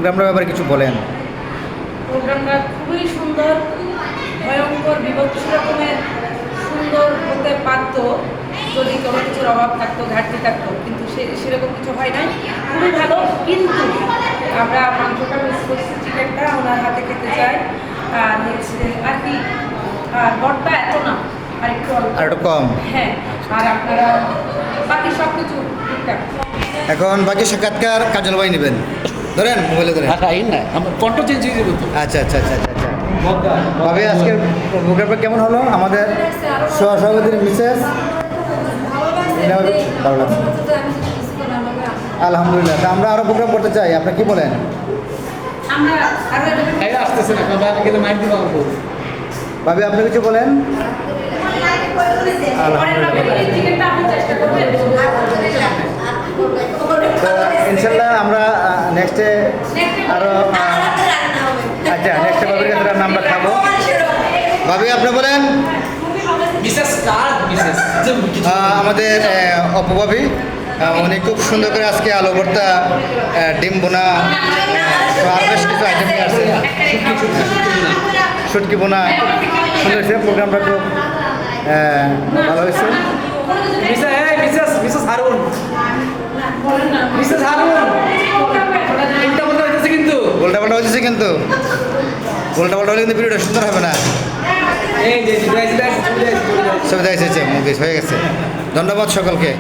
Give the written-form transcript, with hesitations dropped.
প্রোগ্রামটার ব্যাপারে কিছু বলেন। প্রোগ্রামটা খুবই সুন্দর, ভয়ঙ্কর বিভৎস রকমের সুন্দর হতে পারত যদি কোনো কিছুর অভাব থাকতো, ঘাটতি থাকতো, কিন্তু সেরকম কিছু হয় নাই, খুবই ভালো। কিন্তু আমরা মাংসটা মিস করছি, চিকেনটা ওনার হাতে খেতে চাই। আর হচ্ছে আর কি, আর বটটা এত না, আর একটু অল্প, আর একটু কম। হ্যাঁ। আর আপনারা বাকি সব কিছু ঠিকঠাক। এখন বাকি সাক্ষাৎকার কাজল ভাই নেবেন, ধরেন মোবাইলে ধরেন। আমার কন্ট্রো চেঞ্জ হয়ে যাবে তো। আচ্ছা আচ্ছা আচ্ছা আচ্ছা আচ্ছা ভাবে আজকের প্রোগ্রামটা কেমন হলো? আমাদের সহসভাপতির মিসেস ভালো লাগছে, আলহামদুলিল্লাহ। তা আমরা আরও প্রোগ্রাম করতে চাই, আপনি কি বলেন? আমরা আরো আসতেছে না, কারণ গেলে মাইন্ড দিতে পারবো। ভাবে আপনি কিছু বলেন। চিকেনটা আপনি চেষ্টা করবেন। তো ইনশাল্লাহ আমরা নেক্সটে আরও আচ্ছা নেক্সটে ভাবির কাছে রান্না আমরা খাবো। ভাবি আপনি বলেন। আমাদের অপভাবী উনি খুব সুন্দর করে আজকে আলু ভর্তা, ডিম বোনা, আরও বেশ কিছু আইটেম নিয়ে আসছে, শুটকি বোনা, সুন্দর হয়েছে। প্রোগ্রামটা খুব ভালো হয়েছে। মিসেস হারুন, মিসেস হারুন, উল্টা পাল্টা হইতেছে কিন্তু। উল্টাপাল্টা হয়েছে কিন্তু, উল্টাপাল্টা হলে কিন্তু ভিডিওটা সুন্দর হবে না। এই যে সুবিধা এসেছে, মুভিস হয়ে গেছে। ধন্যবাদ সকলকে।